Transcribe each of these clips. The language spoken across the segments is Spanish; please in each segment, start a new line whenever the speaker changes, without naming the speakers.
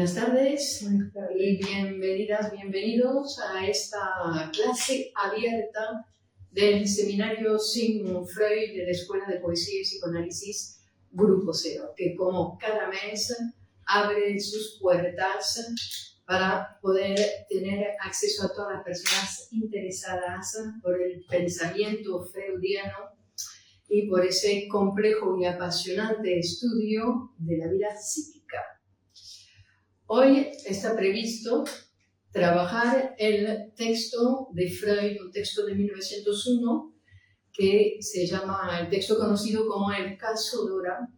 Buenas tardes y bienvenidas, bienvenidos a esta clase abierta del seminario Sigmund Freud de la Escuela de Poesía y Psicoanálisis Grupo Cero, que como cada mes abre sus puertas para poder tener acceso a todas las personas interesadas por el pensamiento freudiano y por ese complejo y apasionante estudio de la vida psíquica. Hoy está previsto trabajar el texto de Freud, un texto de 1901, que se llama el texto conocido como el caso Dora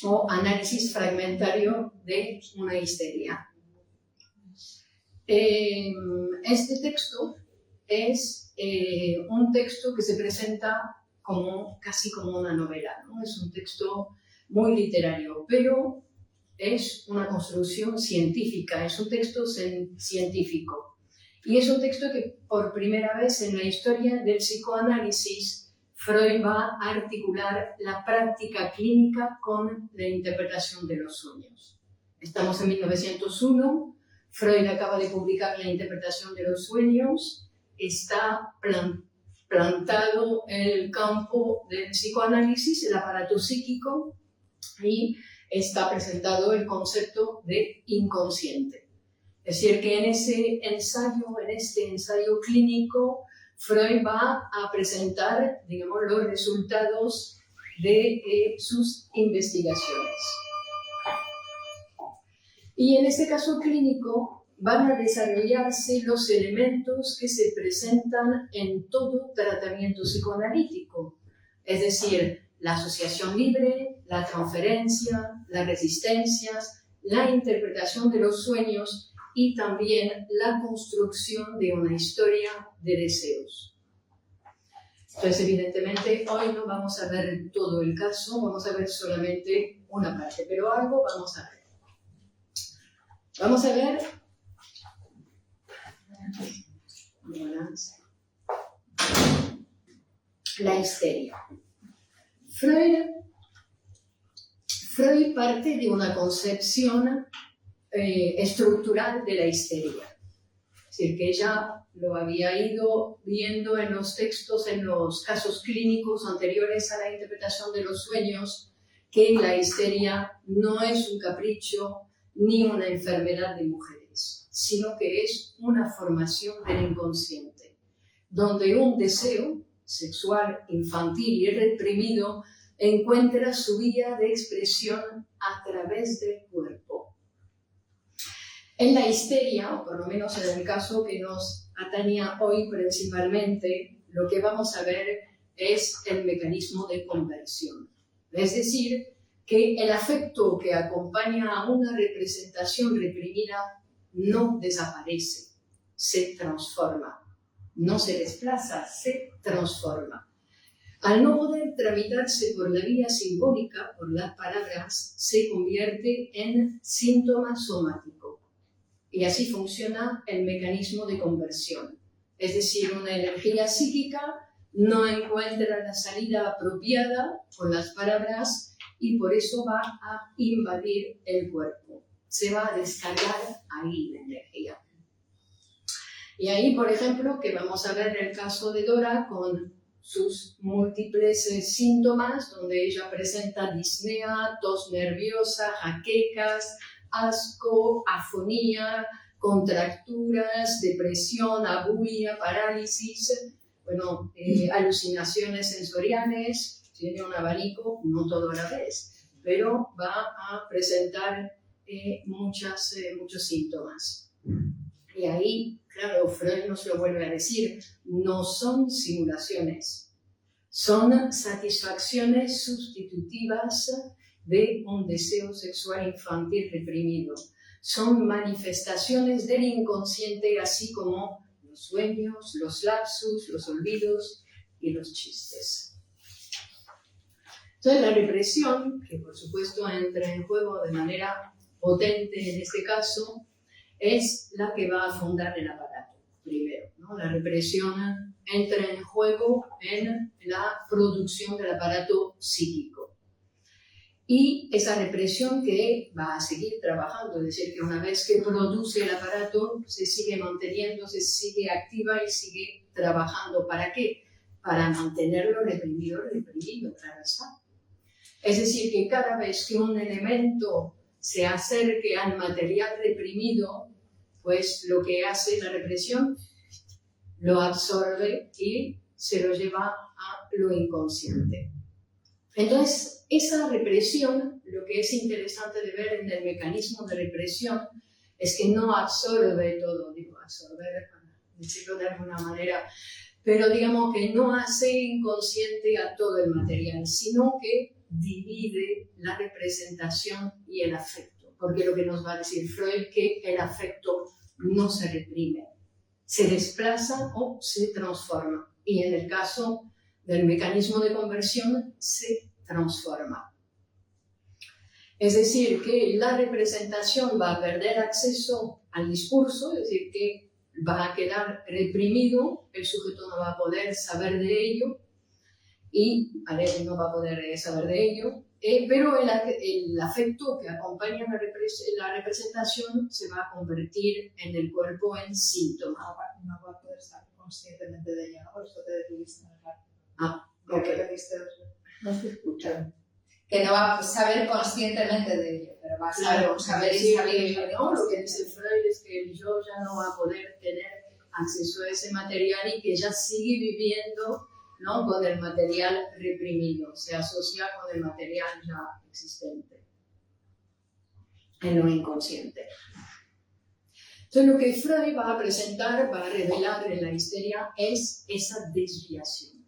o análisis fragmentario de una histeria. Este texto es un texto que se presenta casi como una novela, ¿no? Es un texto muy literario, pero es una construcción científica, es un texto científico. Y es un texto que por primera vez en la historia del psicoanálisis Freud va a articular la práctica clínica con la interpretación de los sueños. Estamos en 1901, Freud acaba de publicar la interpretación de los sueños, está plantado en el campo del psicoanálisis, el aparato psíquico, y está presentado el concepto de inconsciente. Es decir, que en este ensayo clínico, Freud va a presentar, digamos, los resultados de sus investigaciones. Y en este caso clínico van a desarrollarse los elementos que se presentan en todo tratamiento psicoanalítico, es decir, la asociación libre, la transferencia, las resistencias, la interpretación de los sueños y también la construcción de una historia de deseos. Entonces, evidentemente, hoy no vamos a ver todo el caso, vamos a ver solamente una parte, pero algo vamos a ver. Vamos a ver la histeria. Freud parte de una concepción estructural de la histeria. Es decir, que ella lo había ido viendo en los textos, en los casos clínicos anteriores a la interpretación de los sueños, que la histeria no es un capricho ni una enfermedad de mujeres, sino que es una formación del inconsciente, donde un deseo sexual, infantil y reprimido encuentra su vía de expresión a través del cuerpo. En la histeria, o por lo menos en el caso que nos ataña hoy principalmente, lo que vamos a ver es el mecanismo de conversión. Es decir, que el afecto que acompaña a una representación reprimida no desaparece, se transforma. No se desplaza, se transforma. Al no poder tramitarse por la vía simbólica, por las palabras, se convierte en síntoma somático. Y así funciona el mecanismo de conversión. Es decir, una energía psíquica no encuentra la salida apropiada con las palabras y por eso va a invadir el cuerpo. Se va a descargar ahí la energía. Y ahí, por ejemplo, que vamos a ver el caso de Dora con sus múltiples síntomas, donde ella presenta disnea, tos nerviosa, jaquecas, asco, afonía, contracturas, depresión, abulia, parálisis, alucinaciones sensoriales, tiene un abanico, no todo a la vez, pero va a presentar muchos síntomas. Y ahí, claro, Freud nos lo vuelve a decir, no son simulaciones, son satisfacciones sustitutivas de un deseo sexual infantil reprimido. Son manifestaciones del inconsciente, así como los sueños, los lapsus, los olvidos y los chistes. Entonces, la represión, que por supuesto entra en juego de manera potente en este caso, es la que va a fundar el aparato, primero, ¿no? La represión entra en juego en la producción del aparato psíquico. y esa represión que va a seguir trabajando, es decir, que una vez que produce el aparato se sigue manteniendo, se sigue activa y sigue trabajando. ¿Para qué? Para mantenerlo reprimido, claro está. Es decir, que cada vez que un elemento se acerque al material reprimido, pues lo que hace la represión lo absorbe y se lo lleva a lo inconsciente. Entonces, esa represión, lo que es interesante de ver en el mecanismo de represión, es que no absorbe todo, digo absorber, para decirlo de alguna manera, pero digamos que no hace inconsciente a todo el material, sino que divide la representación y el afecto, porque lo que nos va a decir Freud es que el afecto no se reprime, se desplaza o se transforma, y en el caso del mecanismo de conversión se transforma. Es decir, que la representación va a perder acceso al discurso, es decir, que va a quedar reprimido, el sujeto no va a poder saber de ello, y no va a poder saber de ello, pero el afecto que acompaña la representación se va a convertir en el cuerpo en síntoma.
No va a poder estar conscientemente de ello, ¿no? Por eso te detuviste en el rato.
Ok.
No estoy escuchando. Que no va a saber conscientemente de ello, pero va a saber
sí,
saber.
No, lo que dice Freud es que el yo ya no va a poder tener acceso a ese material y que ya sigue viviendo, ¿no?, con el material reprimido, se asocia con el material ya existente en lo inconsciente. Entonces lo que Freud va a presentar, va a revelar en la histeria es esa desviación,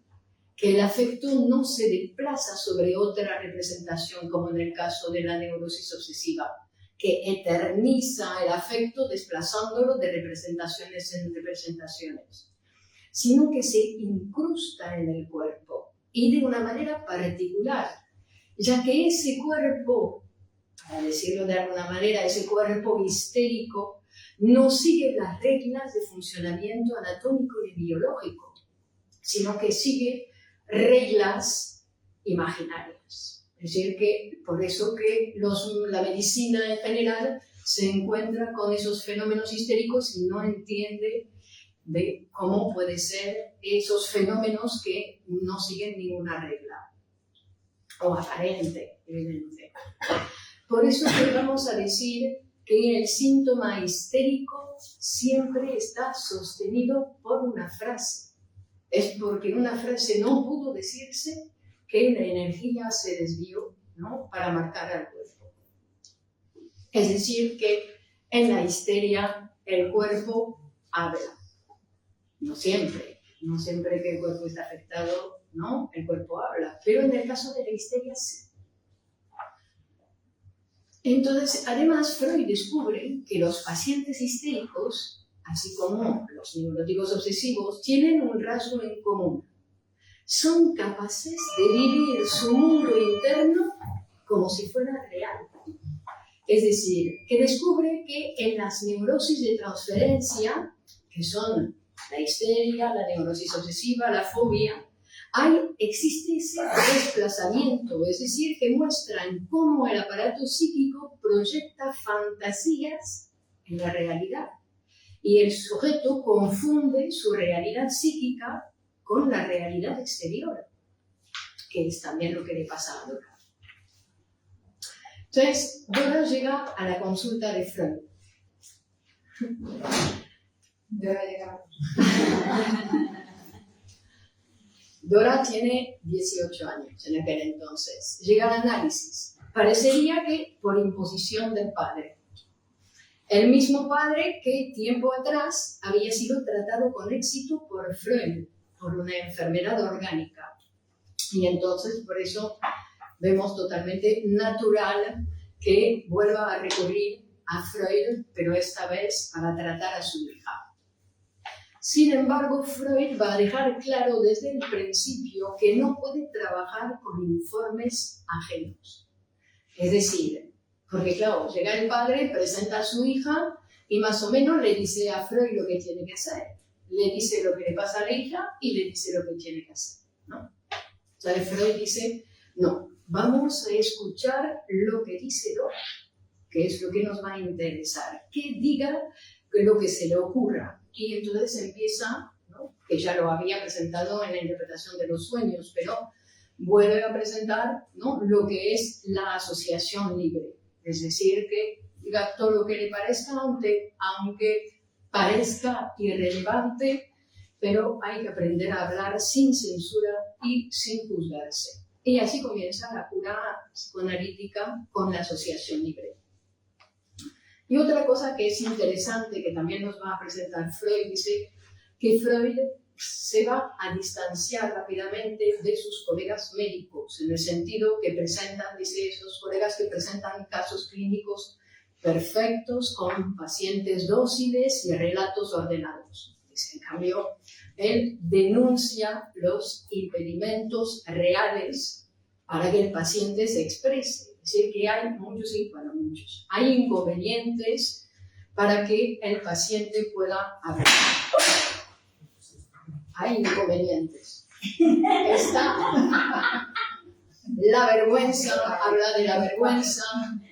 que el afecto no se desplaza sobre otra representación como en el caso de la neurosis obsesiva, que eterniza el afecto desplazándolo de representaciones en representaciones, sino que se incrusta en el cuerpo y de una manera particular, ya que ese cuerpo, para decirlo de alguna manera, ese cuerpo histérico no sigue las reglas de funcionamiento anatómico y biológico, sino que sigue reglas imaginarias. Es decir, que por eso que la medicina en general se encuentra con esos fenómenos histéricos y no entiende de cómo puede ser esos fenómenos que no siguen ninguna regla, o aparente, evidente. Por eso que vamos a decir que el síntoma histérico siempre está sostenido por una frase. Es porque una frase no pudo decirse que la energía se desvió, ¿no?, para marcar al cuerpo. Es decir, que en la histeria el cuerpo habla. No siempre que el cuerpo está afectado, ¿no?, el cuerpo habla, pero en el caso de la histeria sí. Entonces, además, Freud descubre que los pacientes histéricos, así como los neuróticos obsesivos, tienen un rasgo en común. Son capaces de vivir su mundo interno como si fuera real. Es decir, que descubre que en las neurosis de transferencia, que son la histeria, la neurosis obsesiva, la fobia, existe ese desplazamiento, es decir, que muestran cómo el aparato psíquico proyecta fantasías en la realidad y el sujeto confunde su realidad psíquica con la realidad exterior, que es también lo que le pasa a Dora. Entonces, Dora llega a la consulta de Freud. Dora tiene 18 años en aquel entonces. Llega al análisis. Parecería que por imposición del padre. El mismo padre que tiempo atrás había sido tratado con éxito por Freud, por una enfermedad orgánica. Y entonces, por eso, vemos totalmente natural que vuelva a recurrir a Freud, pero esta vez para tratar a su hija. Sin embargo, Freud va a dejar claro desde el principio que no puede trabajar con informes ajenos. Es decir, porque claro, llega el padre, presenta a su hija y más o menos le dice a Freud lo que tiene que hacer. Le dice lo que le pasa a la hija y le dice lo que tiene que hacer, ¿no? Entonces Freud dice, no, vamos a escuchar lo que dice Dora, que es lo que nos va a interesar, que diga lo que se le ocurra. Y entonces empieza, ¿no?, que ya lo había presentado en la interpretación de los sueños, pero vuelve a presentar, ¿no?, lo que es la asociación libre. Es decir, que diga todo lo que le parezca, aunque parezca irrelevante, pero hay que aprender a hablar sin censura y sin juzgarse. Y así comienza la cura psicoanalítica con la asociación libre. Y otra cosa que es interesante, que también nos va a presentar Freud, dice que Freud se va a distanciar rápidamente de sus colegas médicos, en el sentido que presentan, dice, esos colegas que presentan casos clínicos perfectos, con pacientes dóciles y relatos ordenados. Dice, en cambio, él denuncia los impedimentos reales para que el paciente se exprese. Es decir, que hay muchos, hay inconvenientes para que el paciente pueda hablar. Hay inconvenientes. Está la vergüenza, habla de la vergüenza,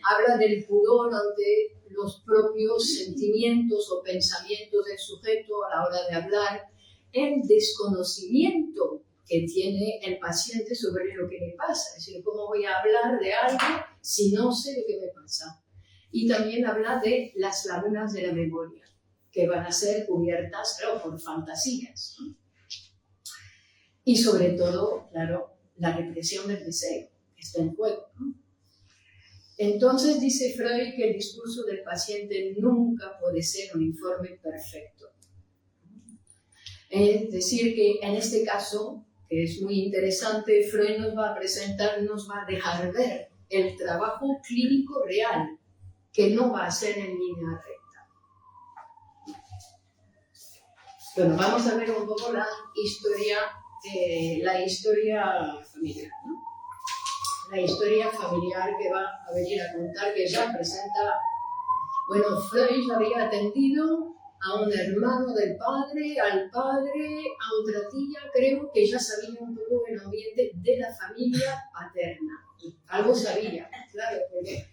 habla del pudor ante los propios sentimientos o pensamientos del sujeto a la hora de hablar, el desconocimiento que tiene el paciente sobre lo que le pasa. Es decir, ¿cómo voy a hablar de algo si no sé lo que me pasa? Y también habla de las lagunas de la memoria, que van a ser cubiertas, claro, por fantasías. Y sobre todo, claro, la represión del deseo está en juego, ¿no? Entonces dice Freud que el discurso del paciente nunca puede ser un informe perfecto. Es decir, que en este caso, que es muy interesante, Freud nos va a presentar, nos va a dejar ver el trabajo clínico real, que no va a ser en línea recta. Bueno, vamos a ver un poco la historia familiar, ¿no? La historia familiar que va a venir a contar, que ya presenta, bueno, Freud había atendido a un hermano del padre, al padre, a otra tía, creo que ya sabía un poco el ambiente de la familia paterna. Algo sabía, claro, porque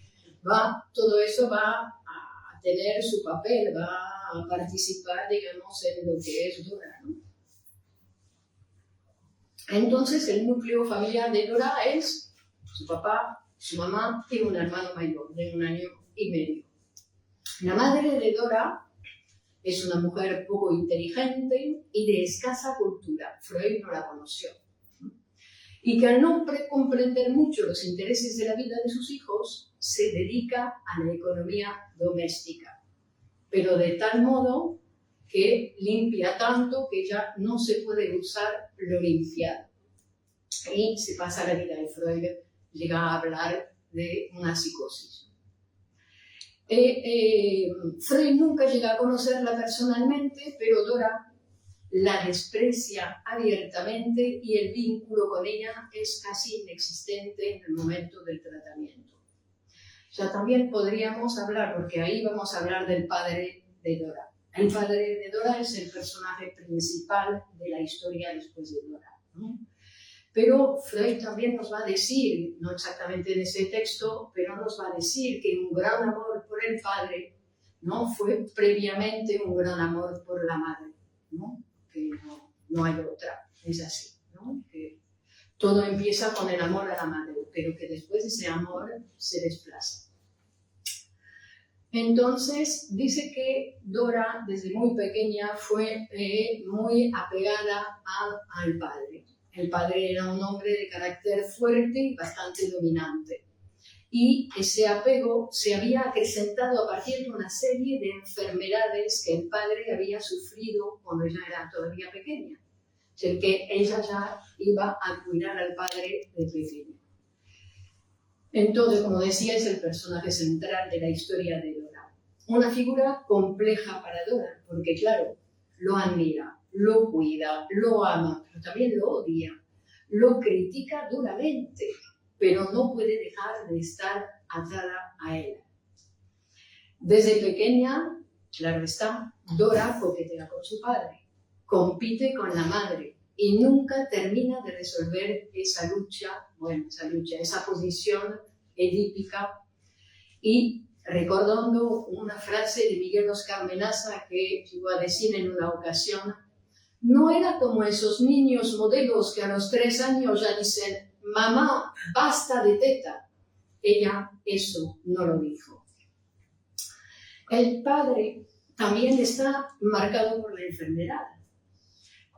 todo eso va a tener su papel, va a participar, digamos, en lo que es Dora, ¿no? Entonces, el núcleo familiar de Dora es su papá, su mamá y un hermano mayor de 1 año y medio. La madre de Dora es una mujer poco inteligente y de escasa cultura. Freud no la conoció. Y que al no comprender mucho los intereses de la vida de sus hijos, se dedica a la economía doméstica, pero de tal modo que limpia tanto que ya no se puede usar lo limpiado. Y se pasa la vida, y Freud llega a hablar de una psicosis. Freud nunca llega a conocerla personalmente, pero Dora la desprecia abiertamente y el vínculo con ella es casi inexistente en el momento del tratamiento. Ya también podríamos hablar, porque ahí vamos a hablar del padre de Dora. El padre de Dora es el personaje principal de la historia después de Dora, ¿no? Pero Freud también nos va a decir, no exactamente en ese texto, pero nos va a decir que un gran amor por el padre, ¿no?, fue previamente un gran amor por la madre, ¿no? Que no hay otra, es así, ¿no? Que todo empieza con el amor a la madre, pero que después ese amor se desplaza. Entonces, dice que Dora, desde muy pequeña, fue muy apegada al padre. El padre era un hombre de carácter fuerte y bastante dominante. Y ese apego se había acrecentado a partir de una serie de enfermedades que el padre había sufrido cuando ella era todavía pequeña. O sea, que ella ya iba a cuidar al padre de pequeña. Entonces, como decía, es el personaje central de la historia de Dora. Una figura compleja para Dora, porque claro, lo admira, lo cuida, lo ama, pero también lo odia, lo critica duramente, pero no puede dejar de estar atada a él. Desde pequeña, claro está, Dora coquetea con su padre, compite con la madre, y nunca termina de resolver esa esa posición edípica. Y recordando una frase de Miguel Oscar Menaza que llegó a decir en una ocasión, no era como esos niños modelos que a los 3 años ya dicen, mamá, basta de teta. Ella eso no lo dijo. El padre también está marcado por la enfermedad.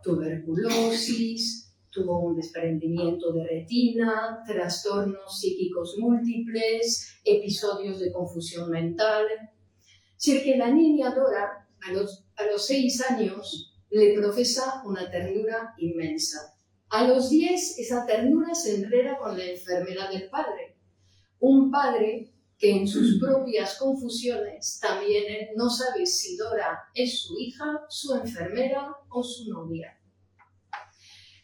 Tuberculosis, tuvo un desprendimiento de retina, trastornos psíquicos múltiples, episodios de confusión mental. Es decir, que la niña Dora, a los 6 años, le profesa una ternura inmensa. A los 10, esa ternura se enreda con la enfermedad del padre. Un padre que en sus propias confusiones también no sabe si Dora es su hija, su enfermera o su novia.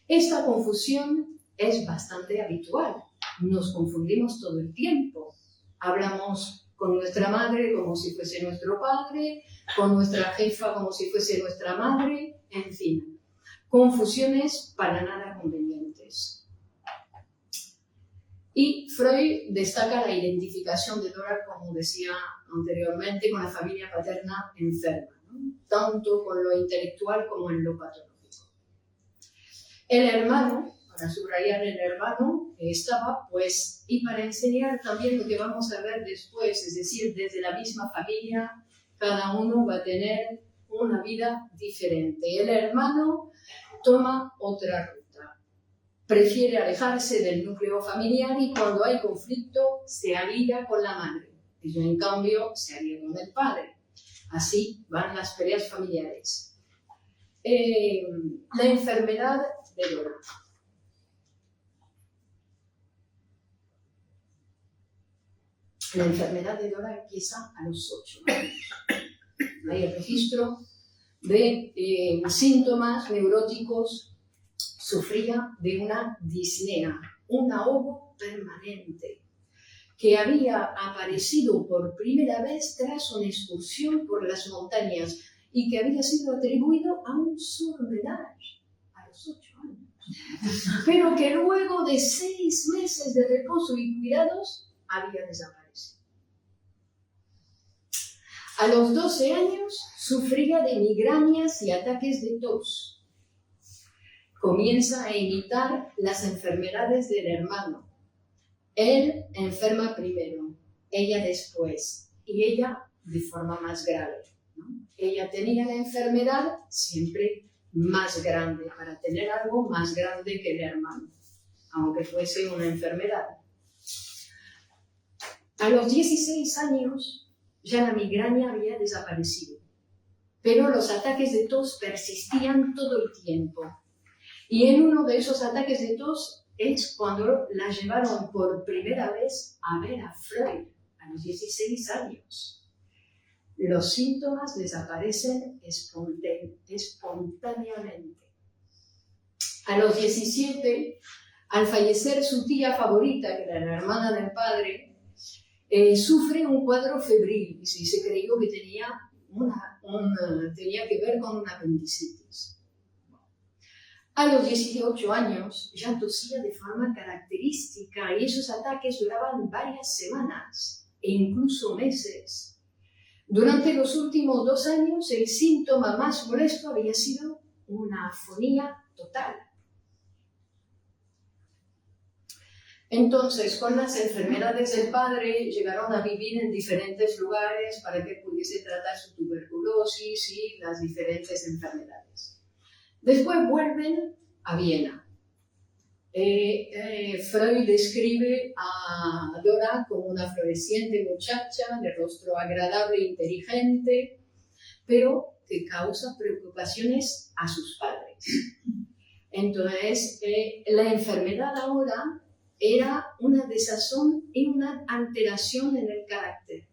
Esta confusión es bastante habitual. Nos confundimos todo el tiempo. Hablamos con nuestra madre como si fuese nuestro padre, con nuestra jefa como si fuese nuestra madre, en fin. Confusiones para nada convenientes. Y Freud destaca la identificación de Dora, como decía anteriormente, con la familia paterna enferma, ¿no? Tanto con lo intelectual como en lo patológico. El hermano, para subrayar el hermano, estaba, pues, y para enseñar también lo que vamos a ver después, es decir, desde la misma familia, cada uno va a tener una vida diferente. El hermano toma otra ruta. Prefiere alejarse del núcleo familiar y cuando hay conflicto se alía con la madre. Ella, en cambio, se alía con el padre. Así van las peleas familiares. La enfermedad de Dora. La enfermedad de Dora empieza a los 8 años. Hay el registro de síntomas neuróticos. Sufría de una disnea, un ahogo permanente, que había aparecido por primera vez tras una excursión por las montañas y que había sido atribuido a un surmenage a los 8 años, pero que luego de 6 meses de reposo y cuidados había desaparecido. A los 12 años sufría de migrañas y ataques de tos. Comienza a imitar las enfermedades del hermano. Él enferma primero, ella después, y ella de forma más grave, ¿no? Ella tenía la enfermedad siempre más grande, para tener algo más grande que el hermano, aunque fuese una enfermedad. A los 16 años ya la migraña había desaparecido, pero los ataques de tos persistían todo el tiempo. Y en uno de esos ataques de tos es cuando la llevaron por primera vez a ver a Freud, a los 16 años. Los síntomas desaparecen espontáneamente. A los 17, al fallecer su tía favorita, que era la hermana del padre, sufre un cuadro febril y se creyó que tenía que ver con una apendicitis. A los 18 años ya tosía de forma característica y esos ataques duraban varias semanas e incluso meses. Durante los últimos 2 años el síntoma más molesto había sido una afonía total. Entonces, con las enfermedades del padre llegaron a vivir en diferentes lugares para que pudiese tratar su tuberculosis y las diferentes enfermedades. Después vuelven a Viena. Freud describe a Dora como una floreciente muchacha de rostro agradable e inteligente, pero que causa preocupaciones a sus padres. Entonces, la enfermedad ahora era una desazón y una alteración en el carácter.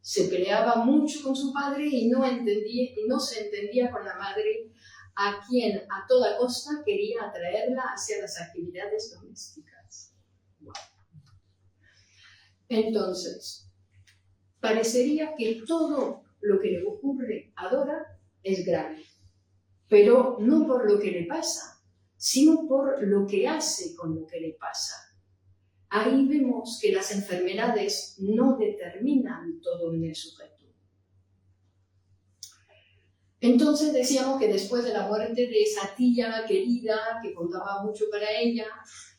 Se peleaba mucho con su padre y no se entendía con la madre, a quien a toda costa quería atraerla hacia las actividades domésticas. Wow. Entonces, parecería que todo lo que le ocurre a Dora es grave, pero no por lo que le pasa, sino por lo que hace con lo que le pasa. Ahí vemos que las enfermedades no determinan todo en el sujeto. Entonces decíamos que después de la muerte de esa tía querida, que contaba mucho para ella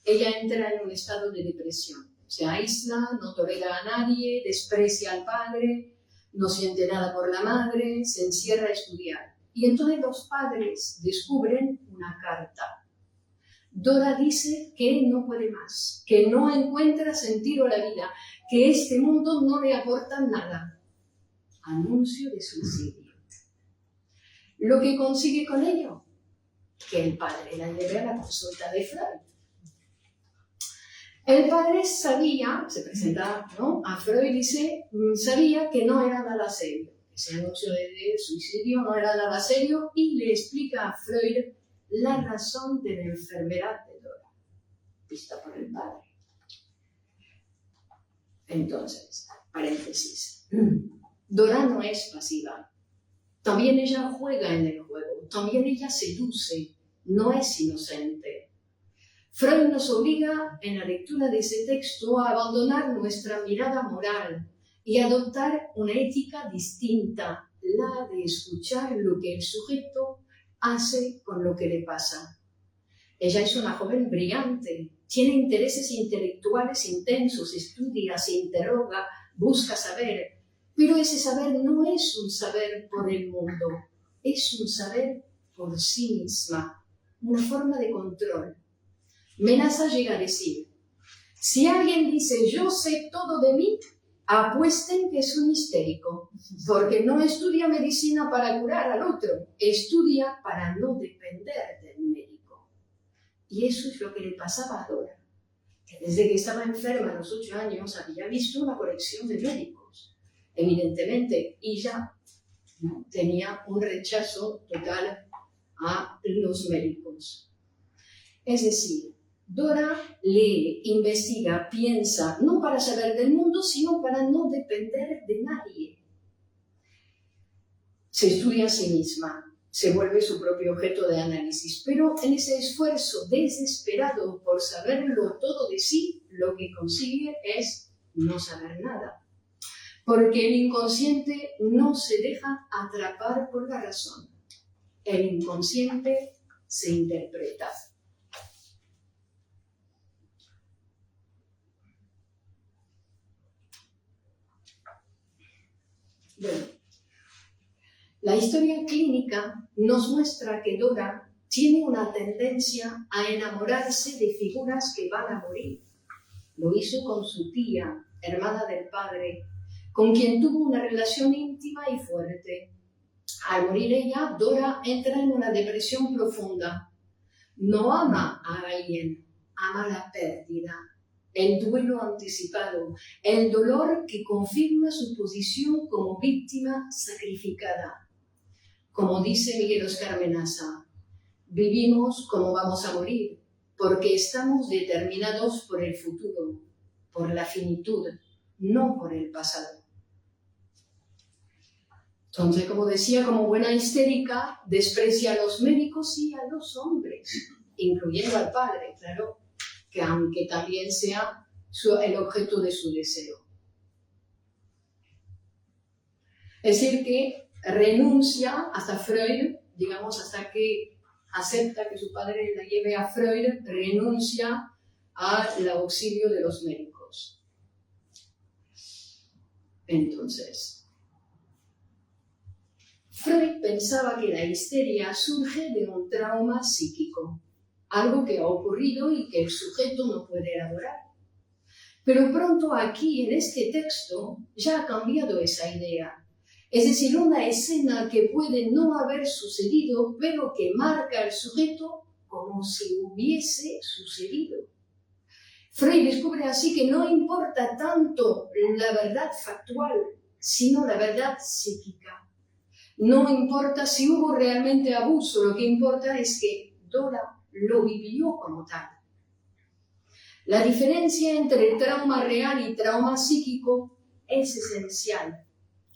entra en un estado de depresión. Se aísla, no tolera a nadie, desprecia al padre, no siente nada por la madre, se encierra a estudiar. Y entonces los padres descubren una carta. Dora dice que no puede más, que no encuentra sentido a la vida, que este mundo no le aporta nada. Anuncio de suicidio. Lo que consigue con ello, que el padre la lleve a la consulta de Freud. El padre sabía, se presenta, ¿no?, a Freud y dice, sabía que no era nada serio. Ese anuncio de suicidio no era nada serio y le explica a Freud la razón de la enfermedad de Dora, vista por el padre. Entonces, paréntesis, Dora no es pasiva. También ella juega en el juego, también ella seduce, no es inocente. Freud nos obliga en la lectura de ese texto a abandonar nuestra mirada moral y adoptar una ética distinta, la de escuchar lo que el sujeto hace con lo que le pasa. Ella es una joven brillante, tiene intereses intelectuales intensos, estudia, se interroga, busca saber, pero ese saber no es un saber por el mundo, es un saber por sí misma, una forma de control. Menaza llega a decir, si alguien dice yo sé todo de mí, apuesten que es un histérico, porque no estudia medicina para curar al otro, estudia para no depender del médico. Y eso es lo que le pasaba a Dora, que desde que estaba enferma a los 8 años había visto una colección de médicos, evidentemente, y ya ¿no?, tenía un rechazo total a los médicos. Es decir, Dora lee, investiga, piensa, no para saber del mundo, sino para no depender de nadie. Se estudia a sí misma, se vuelve su propio objeto de análisis, pero en ese esfuerzo desesperado por saberlo todo de sí, lo que consigue es no saber nada. Porque el inconsciente no se deja atrapar por la razón. El inconsciente se interpreta. Bueno, la historia clínica nos muestra que Dora tiene una tendencia a enamorarse de figuras que van a morir. Lo hizo con su tía, hermana del padre, con quien tuvo una relación íntima y fuerte. Al morir ella, Dora entra en una depresión profunda. No ama a alguien, ama la pérdida, el duelo anticipado, el dolor que confirma su posición como víctima sacrificada. Como dice Miguel Óscar Menaza, vivimos como vamos a morir, porque estamos determinados por el futuro, por la finitud, no por el pasado. Entonces, como decía, como buena histérica, desprecia a los médicos y a los hombres, incluyendo al padre, claro, que aunque también sea el objeto de su deseo. Es decir, que renuncia hasta Freud, digamos, hasta que acepta que su padre la lleve a Freud, renuncia al auxilio de los médicos. Entonces, Freud pensaba que la histeria surge de un trauma psíquico, algo que ha ocurrido y que el sujeto no puede elaborar. Pero pronto aquí, en este texto, ya ha cambiado esa idea. Es decir, una escena que puede no haber sucedido, pero que marca al sujeto como si hubiese sucedido. Freud descubre así que no importa tanto la verdad factual, sino la verdad psíquica. No importa si hubo realmente abuso, lo que importa es que Dora lo vivió como tal. La diferencia entre el trauma real y trauma psíquico es esencial,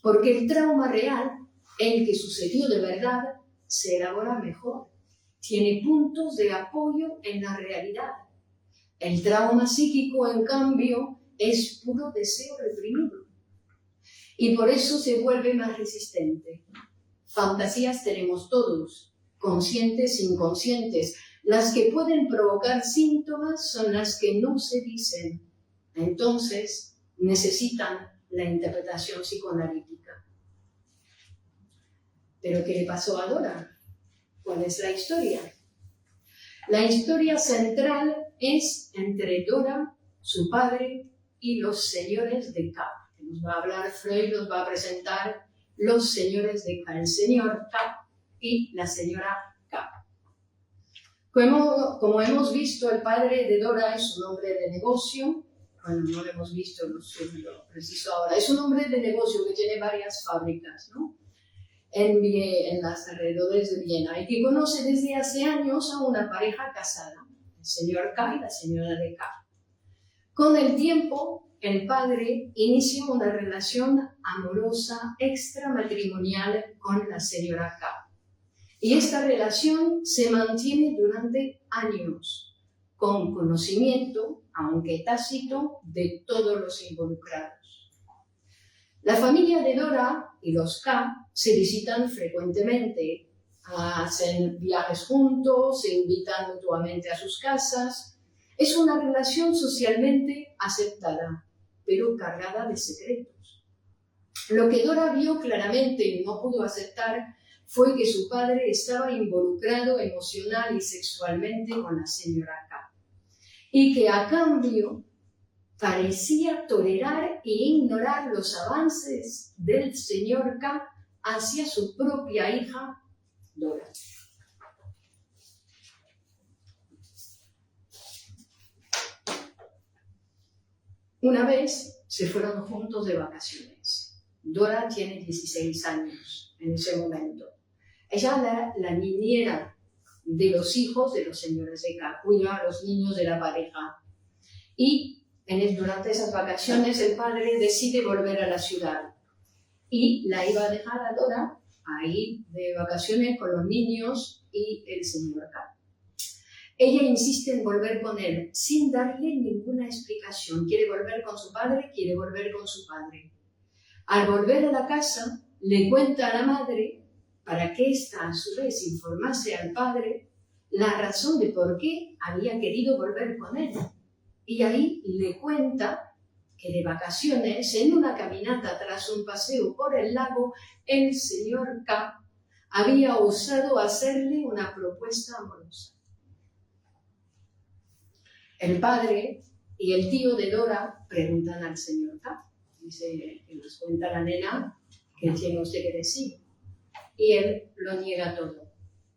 porque el trauma real, el que sucedió de verdad, se elabora mejor, tiene puntos de apoyo en la realidad. El trauma psíquico, en cambio, es puro deseo reprimido. Y por eso se vuelve más resistente. Fantasías tenemos todos, conscientes, inconscientes. Las que pueden provocar síntomas son las que no se dicen. Entonces, necesitan la interpretación psicoanalítica. ¿Pero qué le pasó a Dora? ¿Cuál es la historia? La historia central es entre Dora, su padre, y los señores de K. Nos va a hablar Freud, nos va a presentar los señores de K, el señor K y la señora K. Como hemos visto, el padre de Dora es un hombre de negocio. Bueno, no lo hemos visto, no sé lo preciso ahora. Es un hombre de negocio que tiene varias fábricas, ¿no? En las alrededores de Viena, y que conoce desde hace años a una pareja casada, el señor K y la señora de K. Con el tiempo, el padre inicia una relación amorosa extramatrimonial con la señora K. Y esta relación se mantiene durante años, con conocimiento, aunque tácito, de todos los involucrados. La familia de Dora y los K se visitan frecuentemente, hacen viajes juntos, se invitan mutuamente a sus casas. Es una relación socialmente aceptada, pero cargada de secretos. Lo que Dora vio claramente y no pudo aceptar fue que su padre estaba involucrado emocional y sexualmente con la señora K, y que a cambio parecía tolerar e ignorar los avances del señor K hacia su propia hija, Dora. Una vez se fueron juntos de vacaciones. Dora tiene 16 años en ese momento. Ella era la niñera de los hijos de los señores de K, cuida a los niños de la pareja. Y durante esas vacaciones el padre decide volver a la ciudad y la iba a dejar a Dora ahí de vacaciones con los niños y el señor K. Ella insiste en volver con él sin darle ninguna explicación. Quiere volver con su padre, quiere volver con su padre. Al volver a la casa, le cuenta a la madre, para que ésta a su vez informase al padre, la razón de por qué había querido volver con él. Y ahí le cuenta que de vacaciones, en una caminata tras un paseo por el lago, el señor K había osado hacerle una propuesta amorosa. El padre y el tío de Dora preguntan al señor K. Dice, que nos cuenta la nena, ¿qué tiene usted que decir? Y él lo niega todo.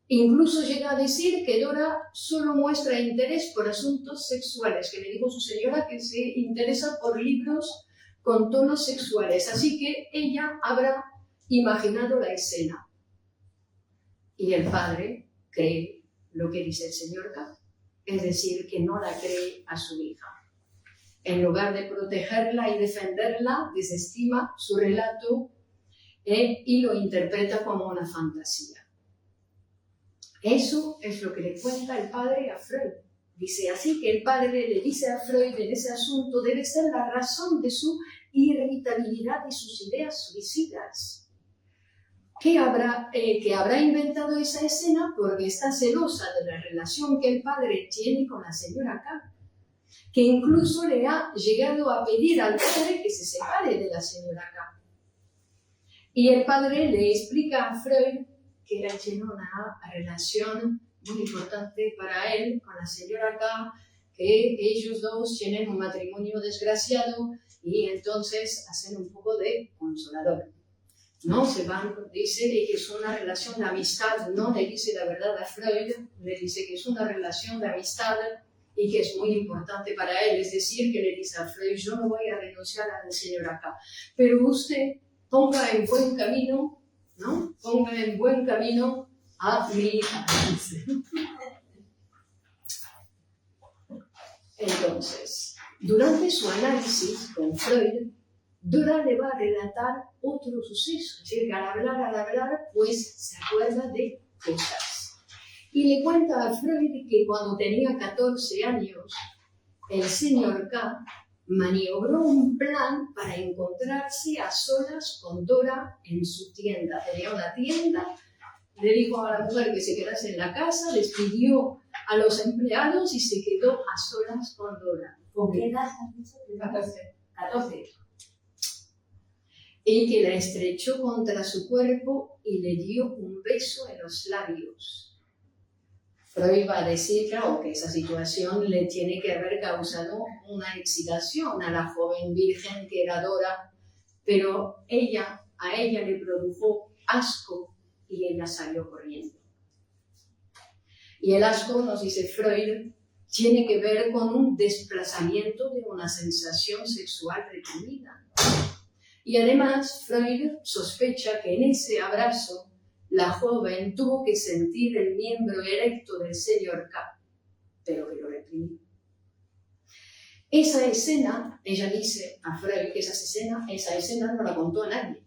Incluso llega a decir que Dora solo muestra interés por asuntos sexuales, que le dijo su señora que se interesa por libros con tonos sexuales, así que ella habrá imaginado la escena. Y el padre cree lo que dice el señor K, es decir, que no la cree a su hija. En lugar de protegerla y defenderla, desestima su relato y lo interpreta como una fantasía. Eso es lo que le cuenta el padre a Freud. Dice así que el padre le dice a Freud en ese asunto debe ser la razón de su irritabilidad y sus ideas suicidas. Que habrá inventado esa escena porque está celosa de la relación que el padre tiene con la señora K, que incluso le ha llegado a pedir al padre que se separe de la señora K. Y el padre le explica a Freud que él tiene una relación muy importante para él con la señora K, que ellos dos tienen un matrimonio desgraciado y entonces hacen un poco de consolador. No se van, dice que es una relación de amistad, no le dice la verdad a Freud, le dice que es una relación de amistad y que es muy importante para él, es decir, que le dice a Freud, yo no voy a renunciar a la señora K, pero usted ponga en buen camino, ¿no? Ponga en buen camino a mi hija. Entonces, durante su análisis con Freud, Dora le va a relatar otro suceso, es decir, que al hablar, pues se acuerda de cosas. Y le cuenta a Freud que cuando tenía 14 años, el señor K maniobró un plan para encontrarse a solas con Dora en su tienda. Tenía una tienda, le dijo a la mujer que se quedase en la casa, despidió a los empleados y se quedó a solas con Dora.
¿Con qué edad has dicho? 14.
Y que la estrechó contra su cuerpo y le dio un beso en los labios. Freud va a decir, claro, que esa situación le tiene que haber causado una excitación a la joven virgen que era Dora, pero a ella le produjo asco y ella salió corriendo. Y el asco, nos dice Freud, tiene que ver con un desplazamiento de una sensación sexual reprimida. Y además, Freud sospecha que en ese abrazo la joven tuvo que sentir el miembro erecto del señor K, pero que lo reprimió. Esa escena, ella dice a Freud que esa escena no la contó a nadie,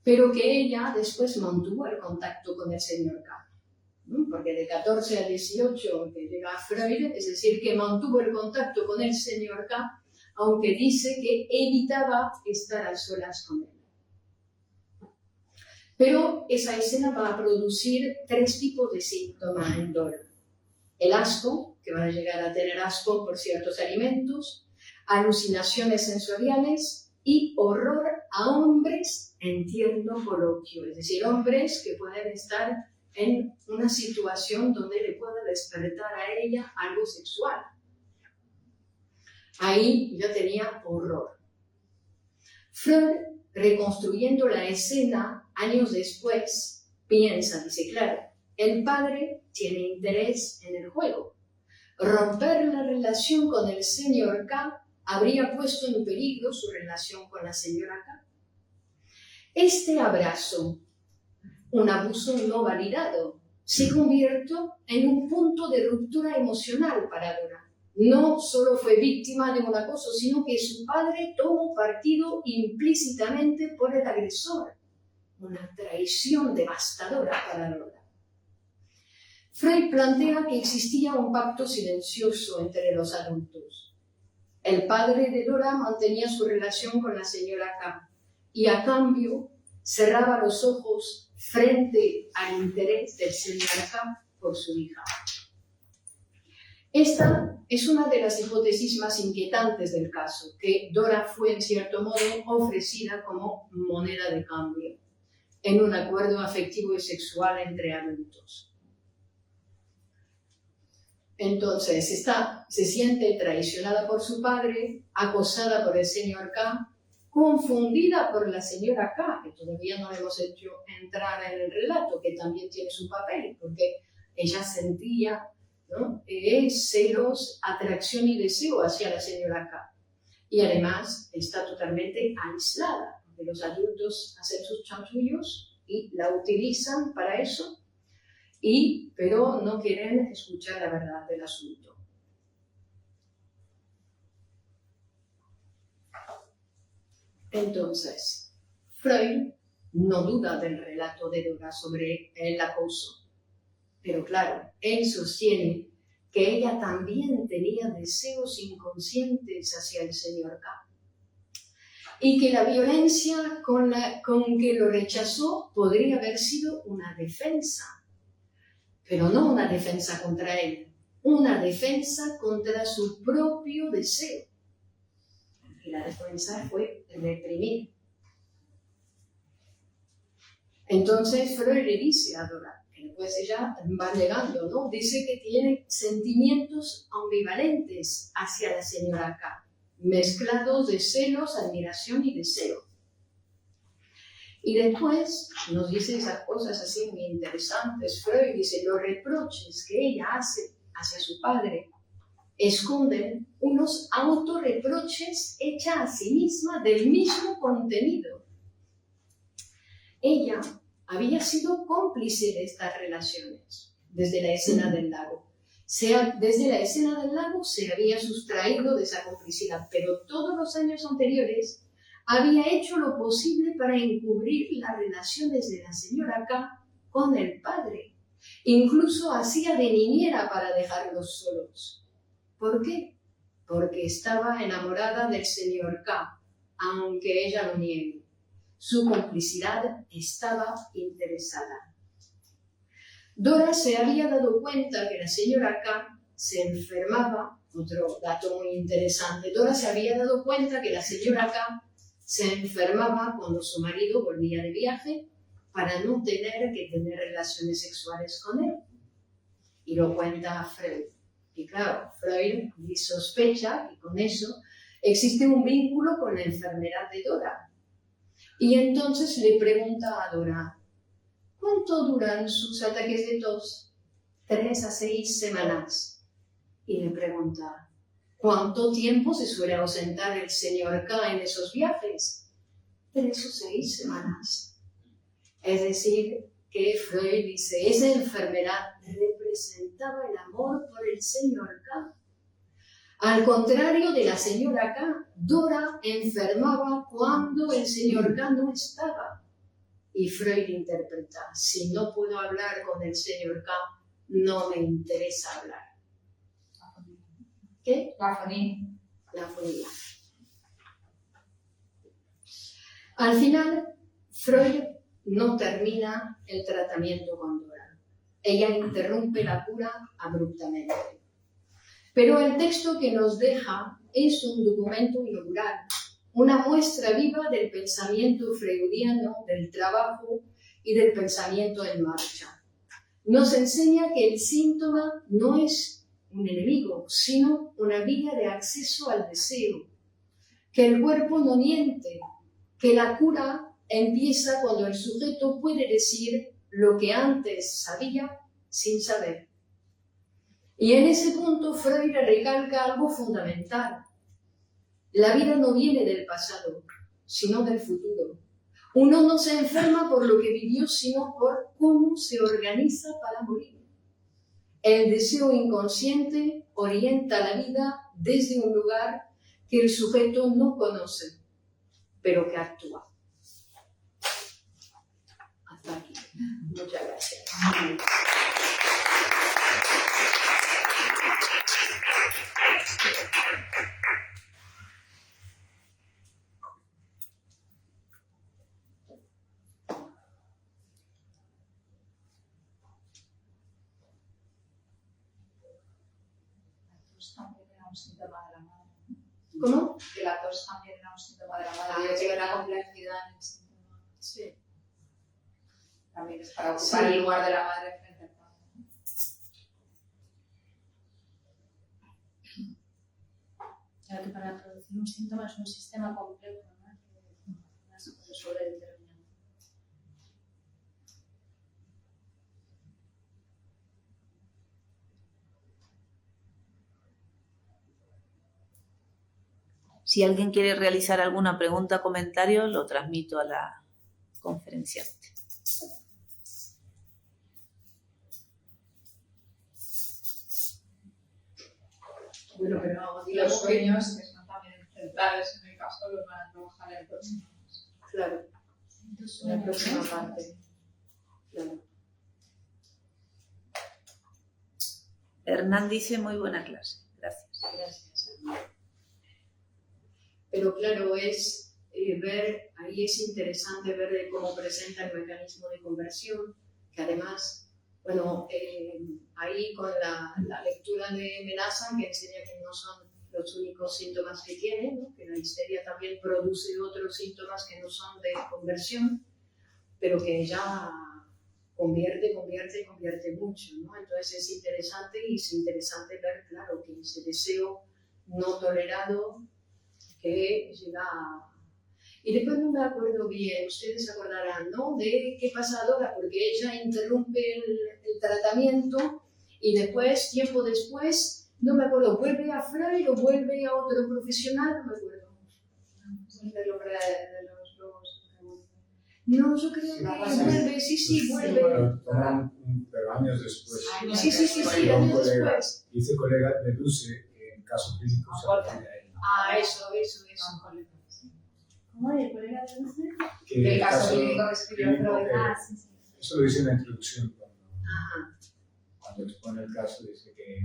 pero que ella después mantuvo el contacto con el señor K. Porque de 14 a 18 que llega a Freud, es decir, que mantuvo el contacto con el señor K, aunque dice que evitaba estar a solas con él. Pero esa escena va a producir 3 tipos de síntomas en Dora. El asco, que va a llegar a tener asco por ciertos alimentos, alucinaciones sensoriales y horror a hombres en tierno coloquio, es decir, hombres que pueden estar en una situación donde le pueda despertar a ella algo sexual. Ahí yo tenía horror. Freud, reconstruyendo la escena años después, piensa, dice, claro, el padre tiene interés en el juego. Romper la relación con el señor K habría puesto en peligro su relación con la señora K. Este abrazo, un abuso no validado, se convirtió en un punto de ruptura emocional para Dora. No solo fue víctima de un acoso, sino que su padre tomó partido implícitamente por el agresor. Una traición devastadora para Dora. Freud plantea que existía un pacto silencioso entre los adultos. El padre de Dora mantenía su relación con la señora K y a cambio cerraba los ojos frente al interés del señor K por su hija. Esta es una de las hipótesis más inquietantes del caso, que Dora fue en cierto modo ofrecida como moneda de cambio en un acuerdo afectivo y sexual entre adultos. Entonces, se siente traicionada por su padre, acosada por el señor K, confundida por la señora K, que todavía no le hemos hecho entrar en el relato, que también tiene su papel, porque ella sentía, ¿no?, celos, atracción y deseo hacia la señora K. Y además está totalmente aislada, porque los adultos hacen sus chanchullos y la utilizan para eso, pero no quieren escuchar la verdad del asunto. Entonces, Freud no duda del relato de Dora sobre el acoso, pero claro, él sostiene que ella también tenía deseos inconscientes hacia el señor K y que la violencia con que lo rechazó podría haber sido una defensa, pero no una defensa contra él, una defensa contra su propio deseo. Y la defensa fue reprimir. Entonces Freud le dice a Dora, que después ella va negando, ¿no? Dice que tiene sentimientos ambivalentes hacia la señora K, mezclados de celos, admiración y deseo. Y después nos dice esas cosas así muy interesantes. Freud dice, los reproches que ella hace hacia su padre esconden unos autorreproches hechos a sí misma del mismo contenido. Ella había sido cómplice de estas relaciones desde la escena del lago. Desde la escena del lago se había sustraído de esa complicidad, pero todos los años anteriores había hecho lo posible para encubrir las relaciones de la señora K con el padre, Incluso hacía de niñera para dejarlos solos. ¿Por qué? Porque estaba enamorada del señor K, aunque ella lo niegue. Su complicidad estaba interesada. Dora se había dado cuenta que la señora K se enfermaba. Otro dato muy interesante. Dora se había dado cuenta que la señora K se enfermaba cuando su marido volvía de viaje para no tener que tener relaciones sexuales con él. Y lo cuenta Freud. Y claro, Freud sospecha que con eso existe un vínculo con la enfermedad de Dora. Y entonces le pregunta a Dora, ¿cuánto duran sus ataques de tos? 3 a 6 semanas. Y le pregunta, ¿cuánto tiempo se suele ausentar el señor K en esos viajes? 3 o 6 semanas. Es decir, que Freud dice, esa enfermedad representaba el amor por el señor K. Al contrario de la señora K, Dora enfermaba cuando el señor K no estaba. Y Freud interpreta, si no puedo hablar con el señor K, no me interesa hablar. ¿Qué?
La afonía.
La afonía. Al final, Freud no termina el tratamiento con Dora. Ella interrumpe la cura abruptamente. Pero el texto que nos deja es un documento inaugural, una muestra viva del pensamiento freudiano, del trabajo y del pensamiento en marcha. Nos enseña que el síntoma no es un enemigo, sino una vía de acceso al deseo, que el cuerpo no miente, que la cura empieza cuando el sujeto puede decir lo que antes sabía sin saber. Y en ese punto Freud recalca algo fundamental. La vida no viene del pasado, sino del futuro. Uno no se enferma por lo que vivió, sino por cómo se organiza para morir. El deseo inconsciente orienta la vida desde un lugar que el sujeto no conoce, pero que actúa. Hasta aquí. Muchas gracias. ¿Cómo?
Que la tos también era un síntoma de la madre. Que la complejidad en el síntoma.
Sí.
También es para ocupar el lugar de la madre frente al padre.
Claro que para producir un síntoma es un sistema complejo, ¿no? Que se suele determinar.
Si alguien quiere realizar alguna pregunta o comentario, lo transmito a la conferenciante.
Bueno, pero
y los sueños, que son también centrales en el caso, los van a trabajar en el próximo.
Claro, en la próxima parte. Claro.
Hernán dice muy buena clase. Gracias.
Gracias. Pero claro, es ver, ahí es interesante ver cómo presenta el mecanismo de conversión, que además, bueno, ahí con la lectura de Menasa, que enseña que no son los únicos síntomas que tiene, ¿no? Que la histeria también produce otros síntomas que no son de conversión, pero que ella convierte mucho, ¿no? Entonces es interesante ver, claro, que ese deseo no tolerado que llega a... Y después no me acuerdo bien, ustedes se acordarán, ¿no? De qué pasa Dora, porque ella interrumpe el tratamiento y después, tiempo después, no me acuerdo, vuelve a Freud o vuelve a otro profesional, no me acuerdo.
Del hombre de los lobos.
No, yo creo que vuelve, sí, vuelve.
Pero años después.
Sí, años después.
Dice colega de Luce que en caso clínico se refiere a él.
Ah, eso.
¿Cómo es? ¿El colega de Luce?
El caso clínico que escribió Freud.
Sí.
Eso lo dice en la introducción.
Ajá.
Cuando expone el caso dice que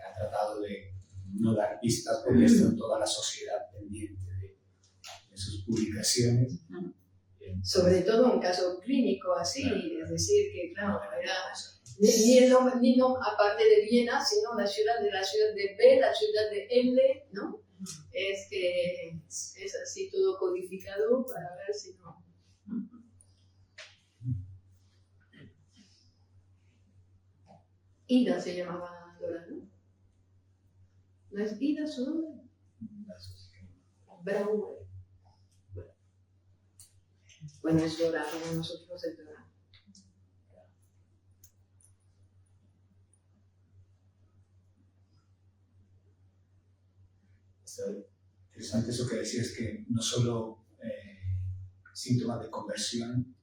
ha tratado de no dar pistas porque está toda la sociedad pendiente de sus publicaciones.
Sobre todo un caso clínico así, es decir, que claro, era ni el nombre, aparte de Viena, sino la ciudad de B, la ciudad de L, ¿no? Es que es así todo codificado para ver si no. Ida se llamaba Dora, ¿no? ¿No es Ida su nombre? Brauer. Bueno, es Dora, como nosotros es Dora.
Interesante eso que decías, que no solo síntomas de conversión,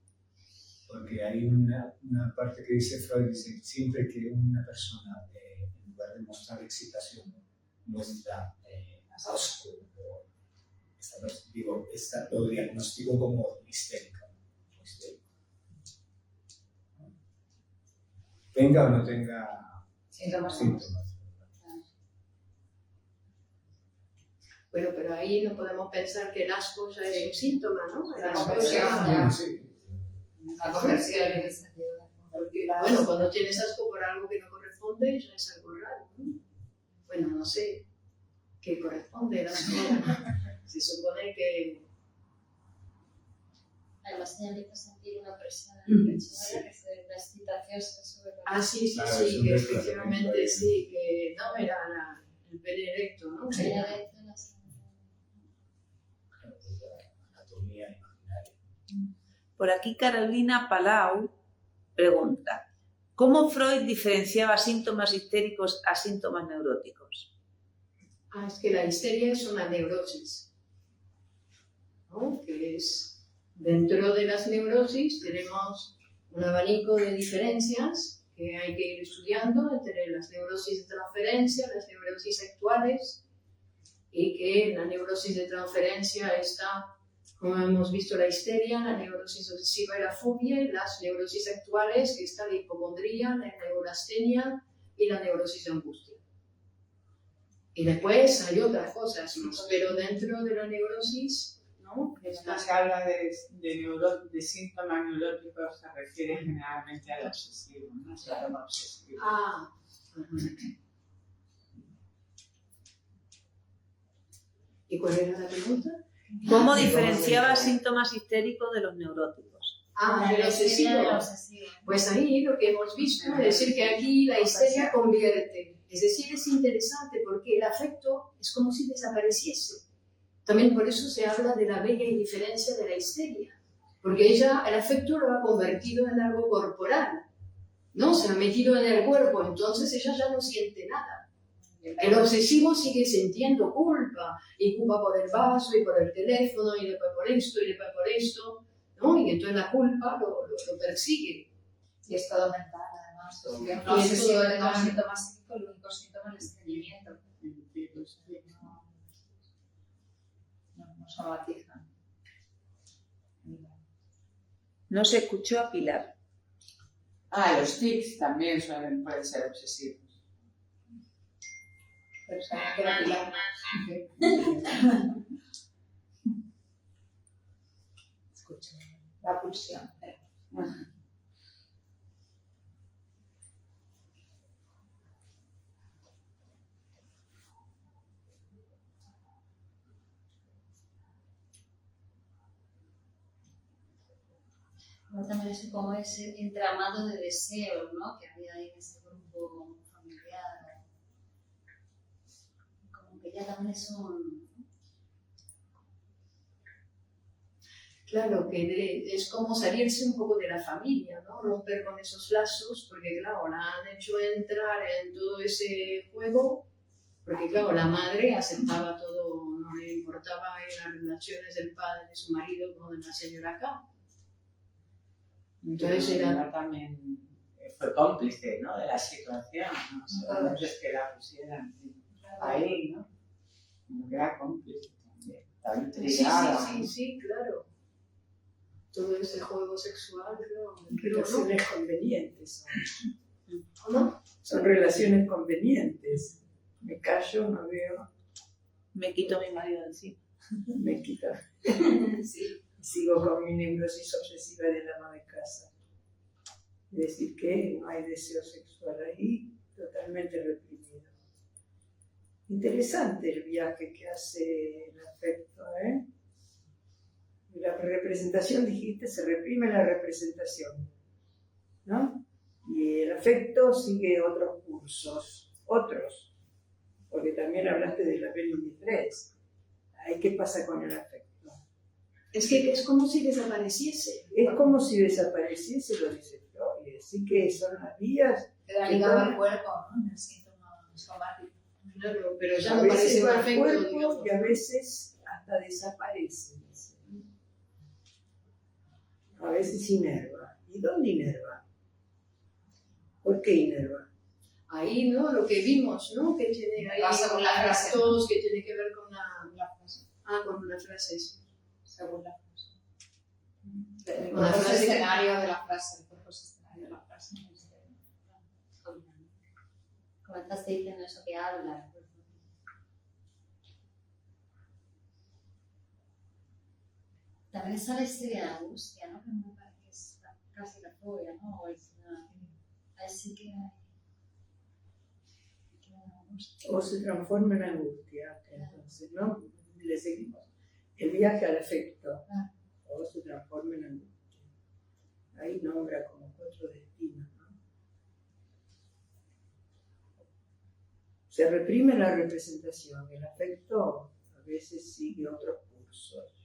porque hay una parte que dice Freud, dice siempre que una persona, en lugar de mostrar excitación, muestra asco, lo diagnostico como histérica. Tenga o no tenga
Síntomas.
Bueno, pero ahí no podemos pensar que el asco ya es un síntoma, ¿no? El
La
asco
conversión,
ya-
Sí.
La conversión en ese sentido.
Porque, bueno, cuando tienes asco por algo que no corresponde, ya es algo raro, ¿no? Bueno, no sé qué corresponde el asco. Se supone que...
Además, ella empieza a sentir una presión en el pecho,
Sí.
¿verdad? Que la excitación se sube.
Ah, sí,
Claro,
sí,
es un
que
desplazamiento
efectivamente
ahí.
sí, que no era el pene erecto, ¿no?
Sí.
Era-
Anatomía imaginaria.
Por aquí Carolina Palau pregunta, ¿cómo Freud diferenciaba síntomas histéricos a síntomas neuróticos?
Ah, es que la histeria es una neurosis, ¿no? Que es, dentro de las neurosis tenemos un abanico de diferencias que hay que ir estudiando entre las neurosis de transferencia, las neurosis actuales, y que en la neurosis de transferencia está, como hemos visto, la histeria, la neurosis obsesiva y la fobia, y las neurosis actuales, que está la hipocondría, la neurastenia y la neurosis de angustia. Y después hay otras cosas más, pero dentro de la neurosis, ¿no?
Cuando se habla de síntomas neuróticos se refiere generalmente al obsesivo, ¿no? Al síndrome obsesivo.
Ah, ¿y cuál era la pregunta?
¿Cómo diferenciaba síntomas histéricos de los neuróticos?
Ah, del
La histeria del
obsesivo.
obsesivo.
Pues ahí lo que hemos visto es decir que aquí la histeria convierte. Es decir, es interesante porque el afecto es como si desapareciese. También por eso se habla de la bella indiferencia de la histeria. Porque ella, el afecto lo ha convertido en algo corporal, ¿no? Se ha metido en el cuerpo, entonces ella ya no siente nada. El obsesivo sigue sintiendo culpa, y culpa por el vaso, y por el teléfono, y después por esto, y después por esto, ¿no? Y entonces la culpa lo persigue.
Y es todo mental, además.
Todo
Porque
mental.
no sé si
Y es todo
yo tengo
mental.
síntomas psíquicos, el único síntoma es el estreñimiento. No somatizan.
No se escuchó a Pilar.
Los tics también pueden ser obsesivos.
Pero sabía que era Pilar. Escucha, la pulsión.
Luego también es como ese entramado de deseos, ¿no? Que había ahí en ese grupo familiar. Como que ya también es un...
Claro, que es como salirse un poco de la familia, ¿no? Romper con esos lazos, porque claro, la han hecho entrar en todo ese juego, porque claro, la madre aceptaba todo, no le importaba las relaciones del padre de su marido con la señora K. Entonces
Ella también fue cómplice, ¿no? De la situación, ¿no? Solamente es que la pusieran ahí, ¿no? Como que era cómplice también. Estaba intrigada.
Sí, claro. Todo ese juego sexual, claro.
Pero
¿no?
no es conveniente eso.
¿Cómo?
Son relaciones convenientes. Me callo, no veo,
Me quito mi marido de encima.
me quito.
Sí.
Sigo con mi neurosis obsesiva del ama de casa. Es decir, que no hay deseo sexual ahí, totalmente reprimido. Interesante el viaje que hace el afecto, ¿eh? La representación, dijiste, se reprime la representación, ¿no? Y el afecto sigue otros cursos, porque también hablaste de la B23. Ahí, ¿qué pasa con el afecto?
Es que es como si desapareciese.
Es como si desapareciese, lo dice Freud, así que son las vías.
Queda ligado al cuerpo, ¿no? El síntoma somático.
Claro, pero ya
A
no
veces
parece
va al
perfecto,
cuerpo
digamos.
y a veces hasta desaparece. A veces inerva. ¿Y dónde inerva? ¿Por qué inerva?
Ahí, ¿no? Lo que vimos, ¿no? Que tiene ahí
Pasa con la frase.
todos que tiene que ver con la...
frase.
con una frase, sí.
Según la frase.
Una
El cuerpo es
frase que-
escenario de la frase. El cuerpo es escenario de la frase.
Como estás diciendo eso que habla. También está la historia de la angustia, ¿no? Que me parece que es casi la fobia, ¿no? O es una... Ahí sí que hay una angustia.
O se transforma en angustia. Entonces, ¿no? Le seguimos. El viaje al afecto. O se transforma en angustia. Ahí nombra como 4 destinos, ¿no? Se reprime la representación. El afecto a veces sigue otros cursos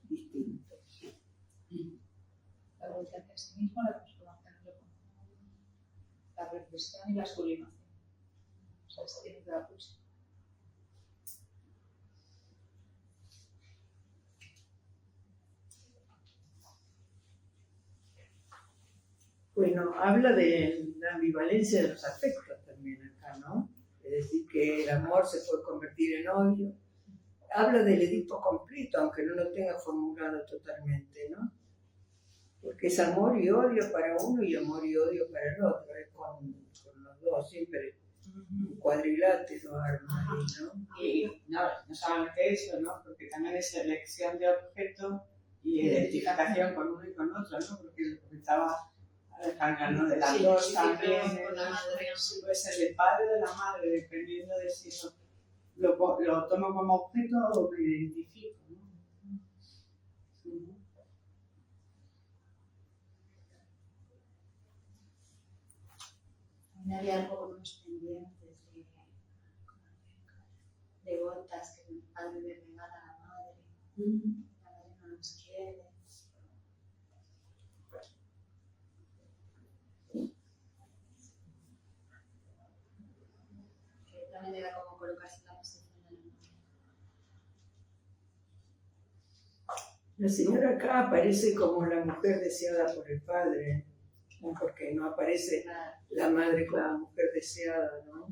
distintos.
La evolución hacia sí mismo, la transformación en lo común, la reflexión y la sublimación. O sea, se tiene que dar pulso.
Bueno, habla de la ambivalencia de los afectos también acá, ¿no? Es decir, que el amor se puede convertir en odio. Habla del Edipo completo, aunque no lo tenga formulado totalmente, ¿no? Porque es amor y odio para uno y amor y odio para el otro, es con los dos, siempre un cuadrilátero arma ahí, ¿no?
Y no solamente eso, ¿no? Porque también es elección de objeto y identificación con uno y con otro, ¿no? Porque lo comentaba Alejandra, ¿no? De las
Sí,
dos
sí,
también,
con la madre.
si puede ser del padre o de la madre, dependiendo de si lo tomo como objeto o me identifico, ¿no?
También había algo con unos pendientes de gotas que el padre le regala a la madre. La madre no los quiere. Que también era como colocarse en la posición de la madre.
La señora acá aparece como la mujer deseada por el padre, ¿no? Porque no aparece la madre como la mujer deseada, ¿no?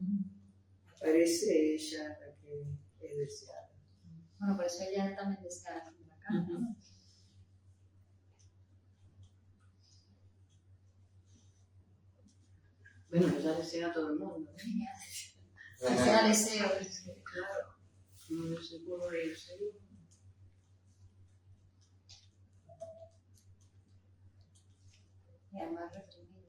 Aparece ella la que es deseada.
Bueno, por eso ella también desea la acá, ¿no?
Bueno, ya desea a todo el mundo.
Desea deseo.
Claro. No se puede reírse.
Y además reprimido.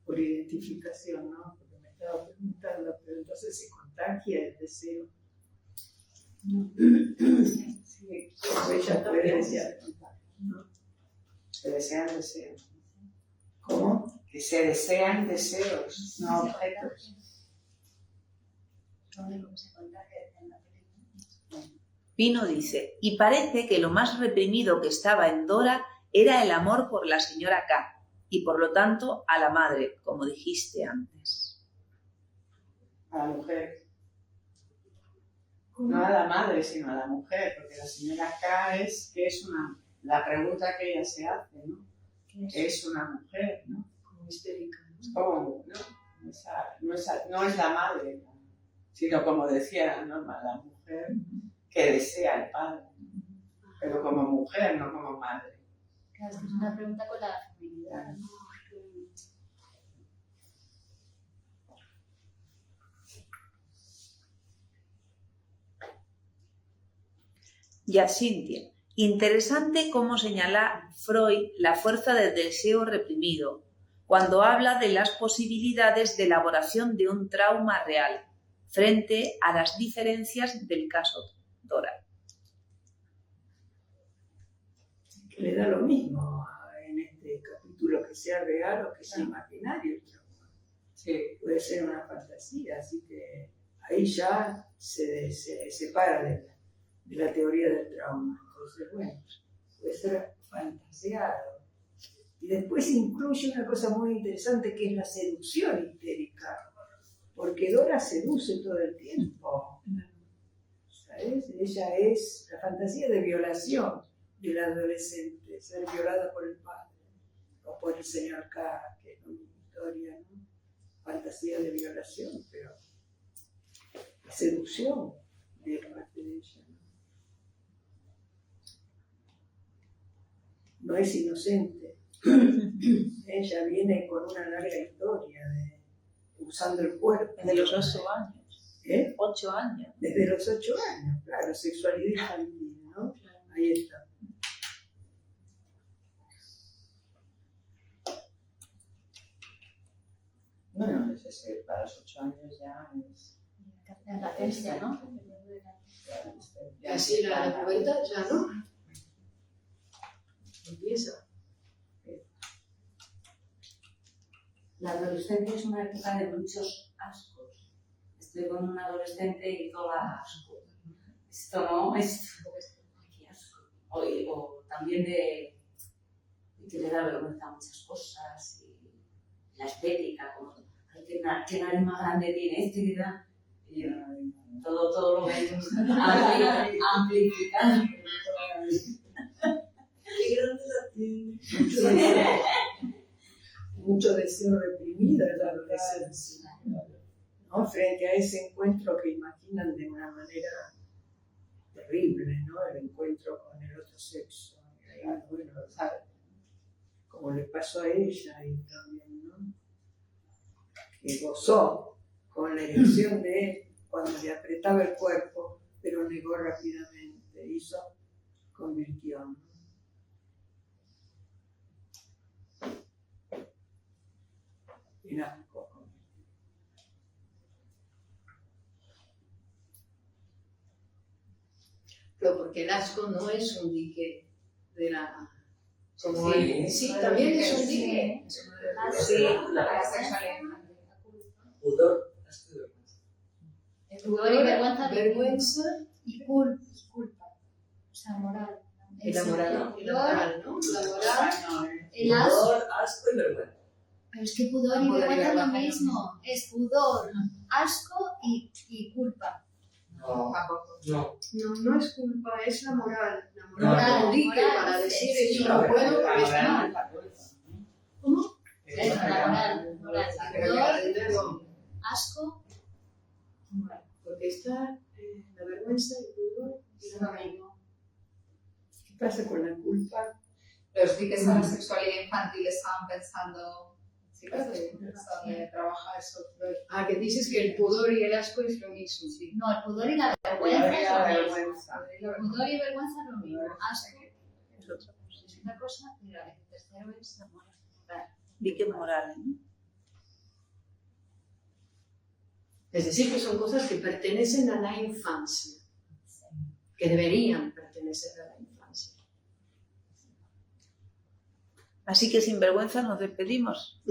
Por identificación, ¿no? Porque me estaba preguntando, pero entonces se contagia el deseo. Sí, como ella puede desear, ¿no?
Se desean deseos.
¿Cómo?
Que se desean deseos, no objetos.
Pino dice, y parece que lo más reprimido que estaba en Dora era el amor por la señora K y por lo tanto a la madre, como dijiste antes.
A la mujer. No a la madre, sino a la mujer, porque la señora K es la pregunta que ella se hace, ¿no? ¿Qué es una mujer, no?
Como histérica.
¿Cómo, no? No es la madre, ¿no? Sino como decía Norma, la mujer que desea al padre, pero como mujer, no como madre.
Claro, es que es una pregunta con la feminidad, ¿no?
Ya, Cintia. Interesante cómo señala Freud la fuerza del deseo reprimido cuando habla de las posibilidades de elaboración de un trauma real frente a las diferencias del caso Dora.
Le da lo mismo en este capítulo que sea real o que sea imaginario.
Sí.
Puede ser una fantasía, así que ahí ya se separa de la teoría del trauma. Entonces, bueno, puede ser fantaseado. Y después incluye una cosa muy interesante que es la seducción histérica, porque Dora seduce todo el tiempo. ¿Sabes? Ella es la fantasía de violación del adolescente, ser violada por el padre o por el señor K, que es una historia, ¿no? Fantasía de violación, pero la seducción de parte de ella. No es inocente. Ella viene con una larga historia usando el cuerpo.
Desde los 8 años. 8 años.
Desde los 8 años, claro, sexualidad infantil, ¿no? Ahí está.
Bueno, para los 8 años ya es...
La latencia, ¿no?
Y así la pubertad ya no. Empieza.
La adolescencia es una época de muchos ascos. Estoy con un adolescente y todo da asco. Esto no, esto. Qué asco. O también de que le da vergüenza a muchas cosas. Y la estética, como, ay, qué nariz más grande tiene este, que da. Y todo lo ven amplificado.
Qué grande la tiene. Mucho deseo reprimido en la adolescencia, ¿no? Frente a ese encuentro que imaginan de una manera terrible, ¿no? El encuentro con el otro sexo. Y ahí, bueno, como le pasó a ella y también, ¿no? Que gozó con la erección de él cuando le apretaba el cuerpo, pero negó rápidamente, convirtió, ¿no?
Pero porque el asco no es un dique de la... Como
Sí,
sí, también es un dique.
Sí, la sexualidad.
Pudor, asco y vergüenza.
Pudor y vergüenza.
Vergüenza
Y culpa. O sea, moral.
y la moral, ¿no? Y la moral, ¿no? La moral,
El asco.
Pudor, asco y vergüenza.
Pero es que pudor y vergüenza es lo mismo. Es pudor, asco y culpa.
No, no.
no es culpa, es la moral. La
Moral,
como dique
moral,
para decir
sí,
yo no puedo porque está
La
mal.
moral.
¿Cómo?
Es la moral. Pudor, asco, moral.
Porque está la vergüenza, el pudor y la moral.
¿Qué pasa con la culpa?
Los diques a la sexualidad infantil estaban pensando, chicas, donde trabaja eso.
Ah, que dices que el pudor y el asco es lo mismo, sí.
No, el pudor y la vergüenza es
La
lo mismo.
vergüenza.
Pudor y vergüenza es lo mismo. Asco es una cosa y el tercero es la moral.
Dique moral, ¿no?
Es decir, que son cosas que pertenecen a la infancia, que deberían pertenecer a la infancia.
Así que sin vergüenza nos despedimos.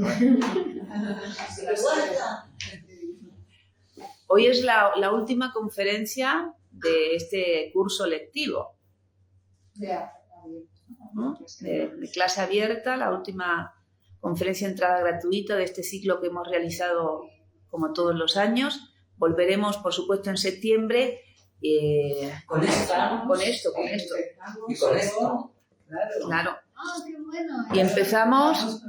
Hoy es la última conferencia de este curso lectivo, ¿no? De clase abierta, la última conferencia de entrada gratuita de este ciclo que hemos realizado como todos los años. Volveremos, por supuesto, en septiembre
Con esto.
con esto.
Y con esto.
Claro.
Claro.
Ah, qué bueno.
Y empezamos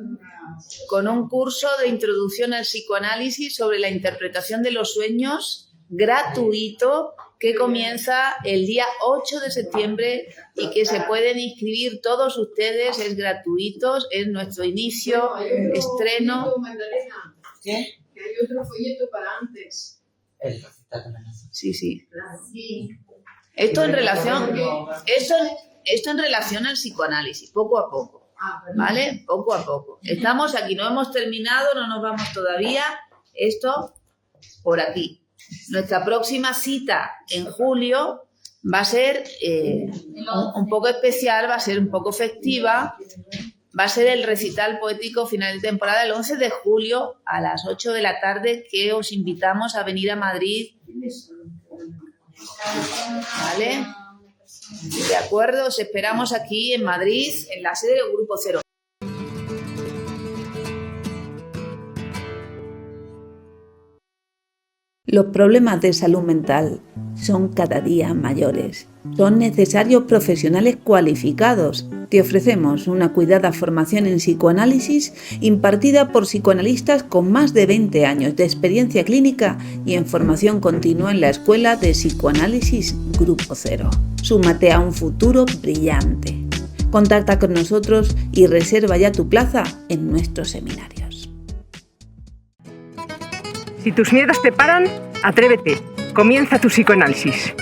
con un curso de introducción al psicoanálisis sobre la interpretación de los sueños gratuito que comienza el día 8 de septiembre y que se pueden inscribir todos ustedes, es gratuito, es nuestro inicio, estreno.
Folleto, Magdalena,
¿Qué?
que hay otro folleto para antes.
El receta también.
Sí, sí.
Sí.
Esto en relación al psicoanálisis, poco a poco. ¿Vale? Poco a poco. Estamos aquí, no hemos terminado, no nos vamos todavía. Esto por aquí. Nuestra próxima cita en julio va a ser un poco especial, va a ser un poco festiva. Va a ser el recital poético final de temporada el 11 de julio a las 8 de la tarde, que os invitamos a venir a Madrid. ¿Vale? De acuerdo, os esperamos aquí en Madrid, en la sede del Grupo Cero. Los problemas de salud mental son cada día mayores. Son necesarios profesionales cualificados. Te ofrecemos una cuidada formación en psicoanálisis impartida por psicoanalistas con más de 20 años de experiencia clínica y en formación continua en la Escuela de Psicoanálisis Grupo Cero. Súmate a un futuro brillante. Contacta con nosotros y reserva ya tu plaza en nuestros seminarios.
Si tus miedos te paran, atrévete. Comienza tu psicoanálisis.